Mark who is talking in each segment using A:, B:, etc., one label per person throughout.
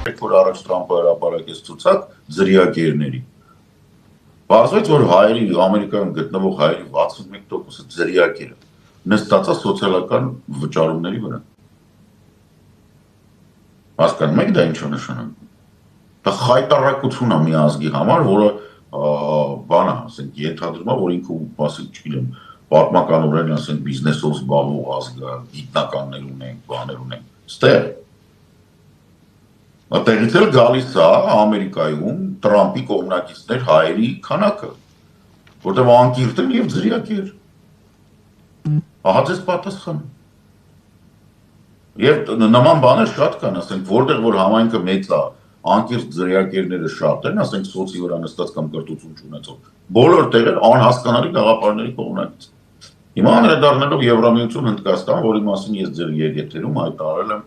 A: որ առաջ Տրամպը հրապարակեց ցուցակ ձրիակերների։ Բացվեց, որ հայերի Ամերիկայում գտնվող հայերի 61%-ը ձրիակեր է, նստած է սոցիալական վճարումների վրա։ Հասկանում եք դա ինչ է նշանակում։ Դա խայտառակություն է մի ազգի համար, որը բան է, ասենք, ենթադրում է, որ ինքը, ասենք, չգիտեմ, պատմականորեն, ասենք, բիզնեսով զբաղվող ազգ է, գիտնականներ ունենք, բաներ ունենք։ Ստեղ Այդտեղից էլ գալիս է Ամերիկայում Տրամպի կողմնակիցներ հայերի քանակը, որտեղ անկիրթ են եւ ձրիակեր։ Ահա ձեզ պատասխանը։ Եվ նման բաներ շատ կան, ասենք, որտեղ որ համայնքը մեծ է, անկիրթ ձրիակերները շատ են, ասենք, սոցի վրա նստած կամ կրթություն չունեցող, բոլոր տեղեր անհասկանալի գաղափարների կողմնակից։ Հիմա անդրադառնալով Եվրամիություն Հնդկաստան, որի մասին ես ձեր եթերում հայտարարել եմ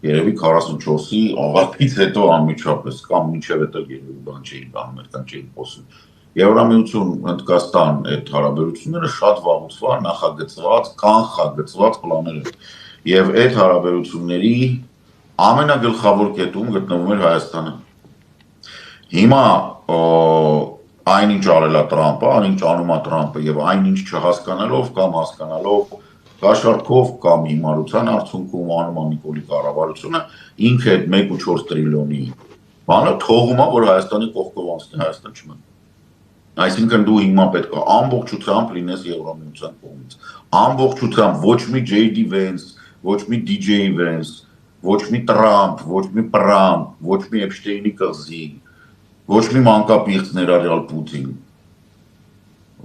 A: երևի 44-ի աղաղից հետո անմիջապես կամ մինչև հետո երևի բան չէին բանում, այդքան չէին խոսում։ Եվրամիություն Հնդկաստան այդ հարաբերությունները շատ վաղուց նախագծված, կանխագծված պլաներ են։ Եվ այդ հարաբերությունների ամենագլխավոր կետում գտնվում էր Հայաստանը։ Հիմա այնինչ արել է Տրամպը, այնինչ անում է Տրամպը եւ այնինչ չհասկանալով կամ հասկանալով կաշառքով կամ հիմարության արդյունքում անում է Նիկոլի կառավարությունը ինքը այդ 1.4 տրիլիոնի բանը թողում է, որ Հայաստանի կողքով անցնի, Հայաստան չմնա։ Այսինքն դու հիմա պետք է ամբողջությամբ լինես Եվրամիության կողմից։ Ամբողջությամբ ոչ մի JD Vance, ոչ մի DJ Vance, ոչ մի Տրամփ, ոչ մի Պրամփ, ոչ մի Էփշտեյնի կղզի, ոչ մի մանկապիղծ ներառյալ Պուտին։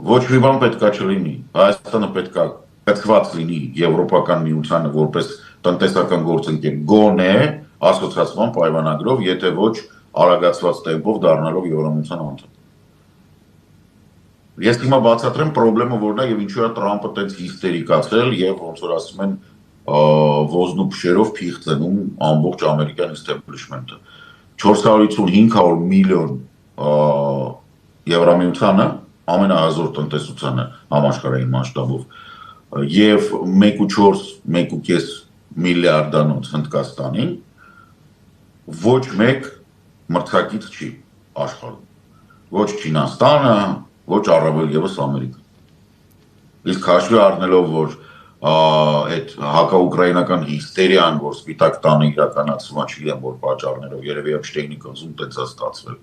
A: Ոչ մի բան պետքա չլինի։ Հայաստանը պետքա կցված լինի Եվրոպական միությանը որպես տնտեսական գործընկեր գոնե ասոցիացիան պայմանագրով, եթե ոչ արագացված տեմպով դառնալով Եվրամիության անդամ։ Ես հիմա բացատրեմ խնդրեմը որն է եւ ինչու է Տրամպը տենց հիստերիկացել եւ ոնց որ ասում են ոզնու փշերով փիղ ծնում ամբողջ ամերիկյան establishment-ը 450-500 միլիոն Եվրամիությանը ամենահազոր տնտեսությանը համաշխարհային մասշտաբով եւ 1.4-1.5 միլիարդանոց Հնդկաստանին ոչ մեկ մրցակից չի աշխարհում։ Ոչ Չինաստանը, ոչ առավել եւս Ամերիկան։ Իսկ հաշվի առնելով, որ այդ հակաուկրաինական հիստերիան, որ Սպիտակ տանը իրականացվում է, չգիտեմ որ պատճառներով, երևի Էփշտեյնի կղզում տենց է ստացվել։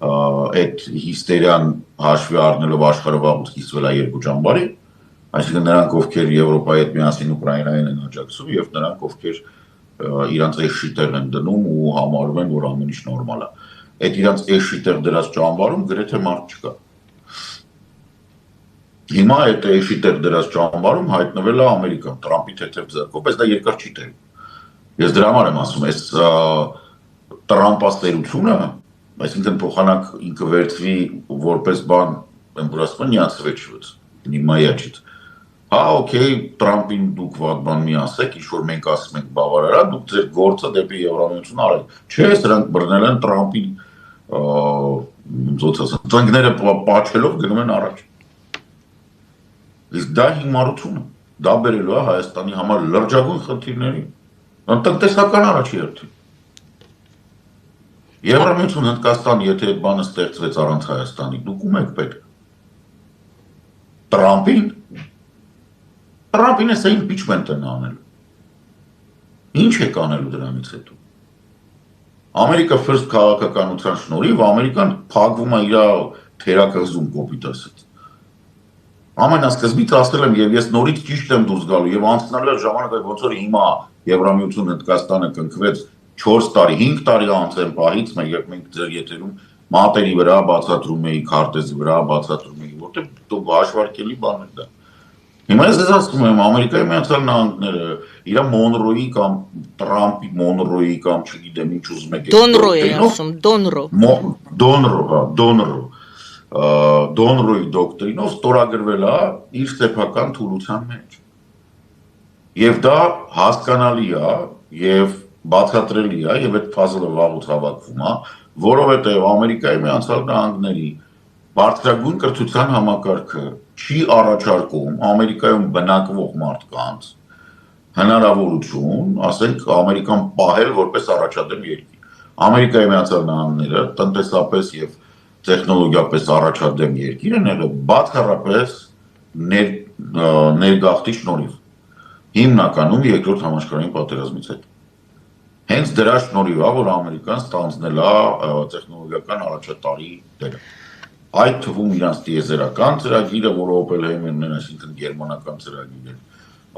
A: Այդ հիստերիան հաշվի առնելով աշխարհը վաղուց կիսվել է երկու ճամբարի, այսինքն նրանք, ովքեր Եվրոպայի հետ միասին Ուկրաինային են աջակցում, եւ նրանք, ովքեր իրանց էշի տեղ են դնում ու համարում են, որ ամեն ինչ նորմալ է։ Այդ իրանց էշի տեղ դրած ճամբարում գրեթե մարդ չկա։ Հիմա այդ էշի տեղ դրած ճամբարում հայտնվել է Ամերիկան, Տրամպի թեթև ձեռքով, բայց դա երկար չի տևի։ Ես դրա համար եմ ասում, այս Տրամպաստերությունը, այսինքն փոխանակ ինքը վերցվի որպես բան, որ ասում են նյացվեց, նիմայաչից։ Հա, օքեյ, Տրամպին դուք վատ բան մի ասեք, ինչ որ մենք ասում ենք բավարար է, դուք ձեր գործը դեպի Եվրամիություն արեք։ Չէ, սրանք բռնել են Տրամպին ոնց ասեմ, ծնկները պաչելով գնում են առաջ։ Իսկ դա հիմարություն է, դա բերելու է Հայաստանի համար լրջագույն խնդիրների, տնտեսական առաջի հերթին։ Եվրամիություն Հնդկաստան, եթե այդ բանը ստեղծվեց առանց Հայաստանի, դուք ում եք պետք։ Տրամպին Տրամպին էսա impeachment են անելու։ Ինչ եք անելու դրանից հետո։ Ամերիկա first քաղաքականության շնորհիվ Ամերիկան փակվում է իր թերակղզում կոպիտ ասած։ Ամենասկզբից ասել եմ եւ ես նորից ճիշտ եմ դուրս գալու եւ անցնալու ժամանակը ոնց որ հիմա Եվրամիություն Հնդկաստանը կնքվեց 4 տարի, 5 տարի անց են պահից, երբ մենք ձեր եթերում մատերի վրա բացատրում էի, քարտեզի վրա բացատրում էի, որտեղ դու հաշվարկելի բան է դա։ Հիմա ես ասում եմ, Ամերիկայի Միացյալ Նահանգները իր Մոնրոյի կամ Տրամպի Մոնրոյի կամ չգիտեմ ինչ ուզում եք։
B: Դոնրո է ասում, Դոնրո։
A: Դոնրո, հա, Դոնրո։ Դոնրոյի դոկտրինով ստորագրվել է իր սեփական թուլության մեջ։ Եվ դա հասկանալի է եւ բացատրելի է եւ այդ puzzle-ը վաղուց հավաքվում է, որովհետեւ Ամերիկայի Միացյալ Նահանգների բարձրագույն կրթության համակարգը չի առաջարկում Ամերիկայում բնակվող մարդկանց հնարավորություն, ասենք, Ամերիկան պահել որպես առաջադեմ երկիր։ Ամերիկայի Միացյալ Նահանգները տնտեսապես եւ տեխնոլոգիապես առաջադեմ երկիր են եղել բացառապես ներգաղթի շնորհիվ։ Հիմնականում երկրորդ համաշխարհային պատերազմից հետո։ Հենց դրա շնորհիվ է, որ Ամերիկան ստանձնել է տեխնոլոգիական առաջատարի դերը։ Այդ թվում իրանց տիեզերական ծրագիրը, որը Oppenheimer-ն են, այսինքն գերմանական ծրագիրը,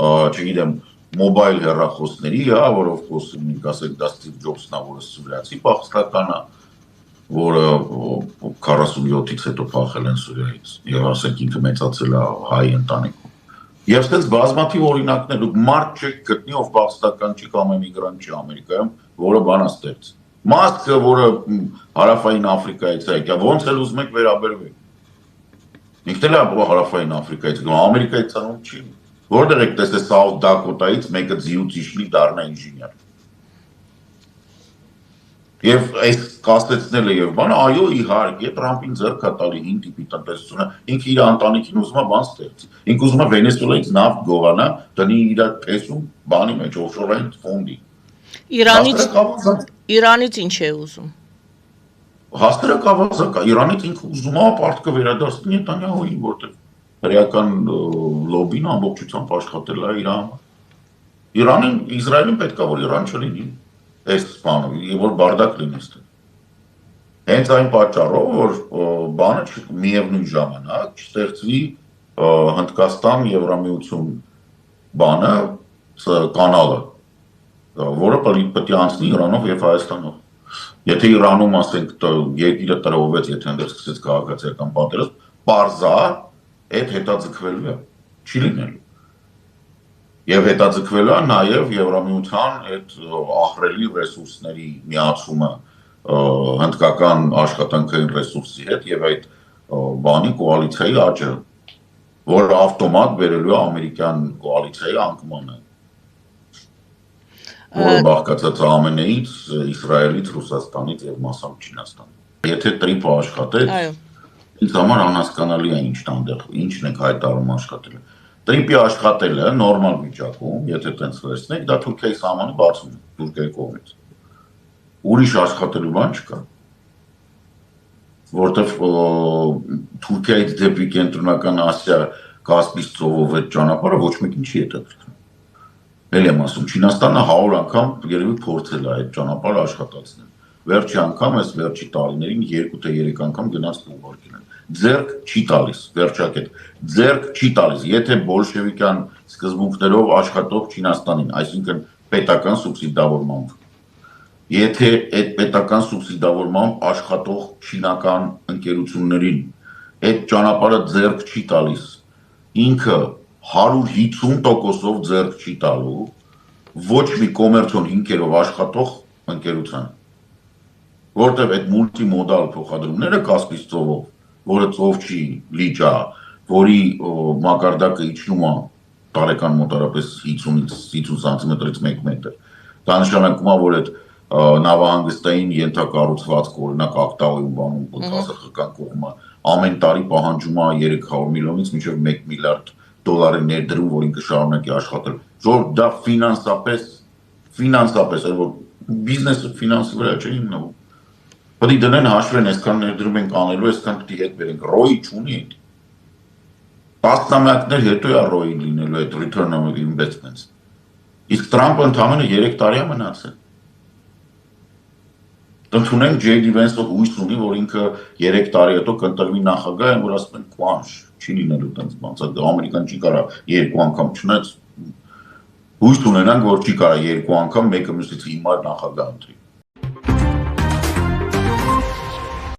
A: չգիտեմ, մոբայլ հեռախոսների, որով խոսում ենք, ասենք դա Steve Jobs-ն է, որը սուրիացի փախստական է, որը 47-ից հետո փախել են Սուրիայից, եւ ասենք ինքը մեծացել է հայ ընտանիքում։ Եվ այդպես բազմաթիվ օրինակներ, դուք մարդ չեք գտնի, ով փախստական չի կամ էմիգրանտ չի Ամերիկայում, որը բանաստեղծ։ Մասկը, որը հարավային Աֆրիկայից է եկել, ոնց էլ ուզում եք վերաբերվեք։ Ինքն էլ է հարավային Աֆրիկայից, Ամերիկայից ցանում չի։ Որտեղ եք տեսել South Dakota-ից մեկը ձիուց իշլի դառնա ինժեներ։ Եվ այս կասեցնելը եւ բանը, այո, իհարկե, Տրամպին ձեռք է տալի հին տիպի տնտեսությունը, ինքը իր ընտանիքին ուզում է բան ստեղծի։ Ինքը ուզում է Վենեսուելայից նավթ գողանա, դնի իր փեսում բանի մեջ օֆշորային ֆոնդի։
B: Իրանից ինչ է ուզում։
A: Հաստատ ավազակա, Իրանից ինքը ուզում է պարտքը վերադարձնի Նետանյահուին, որտեղ հրեական լոբին ամբողջությամբ աշխատել է իր համար։ Իրանին, Իսրայելին պետք է որ Իրան չլինի, այս բանը, որ բարդակ լինի այստեղ։ Հենց այն պատճառով, որ բանը միևնույն ժամանակ չստեղծվի Հնդկաստան Եվրամիություն բանը, կանալը, որը պետք է անցնի Իրանով եւ Հայաստանով։ Եթե Իրանում, ասենք, երկիրը տրոհվեց, եթե այնտեղ սկսեց քաղաքացիական պատերազմ, պարզա այդ հետաձգվելու է, չի լինելու։ Եվ հետաձգվելու է նաև Եվրամիության այդ ահռելի ռեսուրսների միացումը հնդկական աշխատանքային ռեսուրսի հետ եւ այդ բանի կոալիցիայի աճը, որը ավտոմատ բերելու է ամերիկյան կոալիցիայի անկմանը, որը բաղկացած է ԱՄՆ-ից, Իսրայելից, Ռուսաստանից եւ մասամբ Չինաստանից։ Եթե տրիպը աշխատեց, ինձ համար անհասկանալի է ինչն այնտեղ, ինչն եք հայտարարում աշխատելը։ Տրիպի աշխատելը նորմալ վիճակում, եթե տենց վերցնեք, դա Թուրքիայի սահմանը բացում է, Թուրքիայի կողմից։ Ուրիշ աշխատելու բան չկա։ Որտեվ Թուրքիայից դեպի Կենտրոնական Ասիա Կասպից ծովով այդ ճանապարհը ոչ մեկին չի հետաքրքրում։ Էլ եմ ասում, Չինաստանը 100 անգամ երևի փորձել է այդ ճանապարհը աշխատացնել։ Վերջի անգամ այս վերջի տարիներին 2 թե 3 անգամ գնաց ուղարկել են։ Ձերք չի տալիս, վերջակետ, ձերք չի տալիս, եթե բոլշևիկյան սկզբունքներով աշխատող Չինաստանին, այսինքն պետական սուբսիդավորմամբ։ Եթե այդ պետական սուբսիդավորմամբ աշխատող չինական ընկերություններին այդ ճանապարհը ձեռք չի տալիս, ինքը 150%-ով ձեռք չի տալու ոչ մի կոմերցիոն հիմքերով աշխատող ընկերության, որտեղ այդ մուլտիմոդալ փոխադրումները Կասպից ծովով, որը ծով չի, լիճ է, որի մակարդակը իջնում է տարեկան մոտարապես 50-ից 50 սանտիմետրից 1 մետր, դա նշանակում է, որ այդ նավահանգստային ենթակառուցվածքը, օրինակ Ակտաուում բանում կասախական կողմը ամեն տարի պահանջում է 300 միլիոնից մինչև 1 միլիարդ դոլարի ներդրում, որ ինքը շարունակի աշխատել։ Որ դա ֆինանսապես, որ բիզնեսը ֆինանսի վրա չէ հիմնվում։ Պետք է դնեն հաշվեն, այսքան ներդրում ենք անելու, այսքան պետք է հետ բերենք, ROI չունի։ Տասնամյակներ հետո է ROI լինելու այդ return on investments։ Իսկ Տրամպը ընդամենը 3 տարի է մնացել։ Ընդունենք J.D. Vance-ով հույս ունի, որ ինքը 3 տարի հետո կընտրվի նախագահ, որ ասում են կուանշ, չի լինելու տենց բան, Ամերիկան չի կարա 2 անգամ չնայած հույս ունենանք, որ չի կարա 2 անգամ մեկը մյուսից հիմար նախագահ ընտրի։